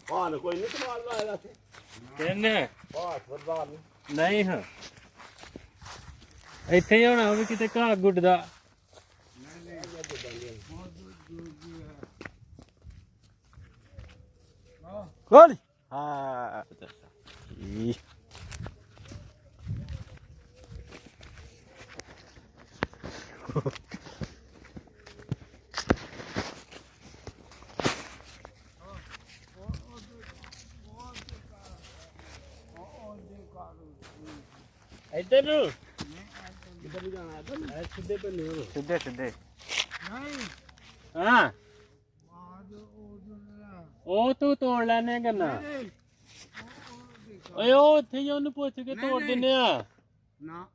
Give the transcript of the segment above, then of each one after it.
ਭਾਨ ਕੋਈ ਨਹੀਂ ਸਵਾਲ ਲਾਇਆ ਸੀ ਕਿੰਨੇ ਭਾਨ ਸਰਦਾਰ ਨਹੀਂ ਹਾਂ ਇੱਥੇ ਹੀ ਹੋਣਾ ਵੀ ਕਿਤੇ ਘਾਹ ਗੁੱਡਦਾ ਗੋਲੀ ਹਾਂ ਈ ਇੱਧਰ ਨੂੰ ਕਿੱਧਰ ਨੂੰ ਜਾਣਾ ਹੈ ਸਿੱਧੇ ਬੰਨੇ ਹੋ ਸਿੱਧੇ ਸਿੱਧੇ ਹਾਂ ਉਹ ਤੂੰ ਤੋੜ ਲੈਣੇ ਕਰਨਾ ਓਏ ਉਹ ਉੱਥੇ ਹੀ ਉਹਨੂੰ ਪੁੱਛ ਕੇ ਤੋੜ ਦਿੰਨੇ ਆ ਨਾ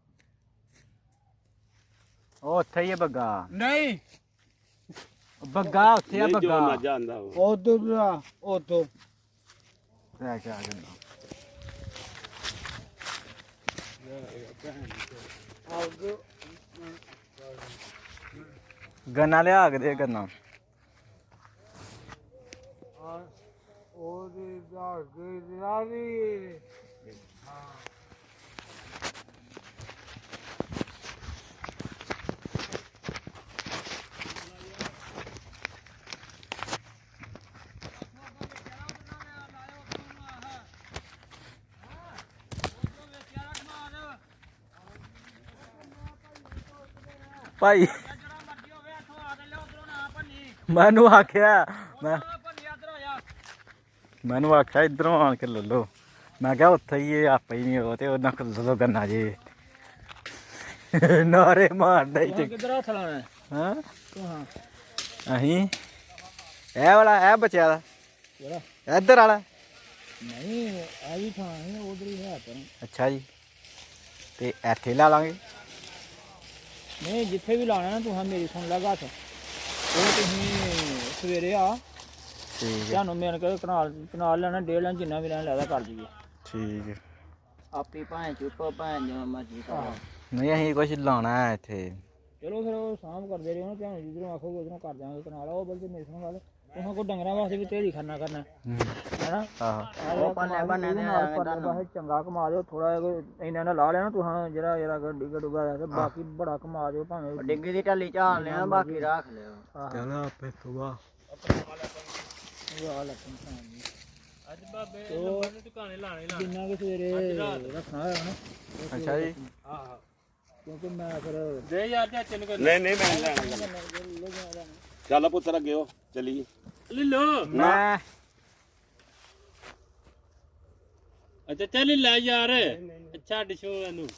ਉਹ ਉੱਥੇ ਹੀ ਹੈ ਬੱਗਾ ਨਹੀਂ ਬੱਗਾ ਉੱਥੇ ਆ ਜੋ ਬੱਗਾ ਨਾ ਜਾਂਦਾ ਉਧਰ ਆ ਉਧਰ ਲੈ ਕੇ ਆ ਜਾਂਦਾ ਗੰਨਾ ਲਿਆ ਕੇ ਦੇ ਗੰਨਾ ਉਹਦੇ ਦਾ ਗਰਾਰੀ ਭਾਈ ਮੈਨੂੰ ਆਖਿਆ ਮੈਨੂੰ ਆਖਿਆ ਇਧਰੋਂ ਆਣ ਕੇ ਲੈ ਲਓ ਮੈਂ ਕਿਹਾ ਉੱਥੇ ਹੀ ਇਹ ਆਪੇ ਹੀ ਨਹੀਂ ਉਹ ਤੇ ਉਹਨਾਂ ਕੋਲ ਦੋ ਗੰਨਾ ਜੇ ਨਾਰੇ ਮਾਰਦਾ ਹੀ ਕਿੱਧਰ ਹੱਥ ਲਾਣਾ ਹਾਂ ਤੂੰ ਹਾਂ ਅਸੀਂ ਇਹ ਵਾਲਾ ਇਹ ਬਚਿਆ ਦਾ ਕਿਹੜਾ ਇੱਧਰ ਵਾਲਾ ਨਹੀਂ ਆ ਵੀ ਥਾਂ ਹੈ ਉਧਰ ਹੀ ਹੈ ਤਾਂ ਅੱਛਾ ਜੀ ਤੇ ਇੱਥੇ ਲਾ ਲਾਂਗੇ ਨਹੀਂ ਜਿੱਥੇ ਵੀ ਲਾਣਾ ਨਾ ਤੂੰ ਮੇਰੀ ਸੁਣ ਲੈ ਗੱਲ ਉਹ ਤੁਸੀਂ ਸਵੇਰੇ ਆ ਠੀਕ ਹੈ ਤੁਹਾਨੂੰ ਮਿਲ ਕੇ ਕਨਾਲ ਲੈਣਾ ਡੇ ਲੈਣਾ ਜਿੰਨਾ ਵੀ ਲੈਣਾ ਲੈਦਾ ਕਰ ਜੀਏ ਠੀਕ ਹੈ ਆਪੀ ਭਾਂ ਚੁੱਪੋ ਭਾਂ ਜਿਵੇਂ ਮਰਜ਼ੀ ਕਰ ਨਹੀਂ ਅਸੀਂ ਕੁਝ ਲਾਉਣਾ ਹੈ ਇੱਥੇ ਚਲੋ ਫਿਰ ਉਹ ਸਾਂਭ ਕਰਦੇ ਰਹੋ ਨਾ ਧਿਆਨ ਜਿੱਧਰੋਂ ਆਖੋਗੇ ਉਧਰੋਂ ਕਰ ਦਿਆਂਗੇ ਕਨਾਲ ਉਹ ਬਲਕਿ ਮੇਰੀ ਸੁਣ ਗੱਲ ਉਹਨਾਂ ਕੋ ਡੰਗਰਾਂ ਵਾਸਤੇ ਵੀ ਢੇੜੀ ਖੜਨਾ ਕਰਨਾ ਹੈਨਾ ਆਹੋ ਉਹ ਬੰਨੇ ਦੇ ਨਾਲ ਚੰਗਾ ਕਮਾ ਦਿਓ ਥੋੜਾ ਜਿਹਾ ਇੰਨਾ ਲਾ ਲੈਣਾ ਤੂੰ ਜਿਹੜਾ ਗੱਡੀ ਗੱਡੂਗਾ ਤੇ ਬਾਕੀ ਬੜਾ ਕਮਾ ਦਿਓ ਭਾਵੇਂ ਡਿੱਗੀ ਦੀ ਢਾਲੀ ਝਾਲ ਲੈਣਾ ਬਾਕੀ ਰੱਖ ਲਿਓ ਚਲੋ ਆਪੇ ਸੁਬਾ ਅੱਜ ਬਾਬੇ ਨੇ ਦੁਕਾਨੇ ਲਾਣੇ ਜਿੰਨਾ ਕਿ ਸਵੇਰੇ ਰੱਖਣਾ ਹੋਇਆ ਨਾ ਅੱਛਾ ਜੀ ਆਹ ਕਿਉਂਕਿ ਮੈਂ ਫਿਰ ਦੇ ਯਾਰ ਚਾਚੇ ਨੂੰ ਨਹੀਂ ਨਹੀਂ ਮੈਂ ਲੈਣਾ ਚੱਲ ਪੁੱਤਰ ਅੱਗੇ ਹੋ ਚਲੀਏ ਲੈ ਲੋ ਮੈਂ ਅੱਛਾ ਚੱਲ ਲੈ ਯਾਰ ਛੱਡ ਸ਼ੋ ਇਹਨੂੰ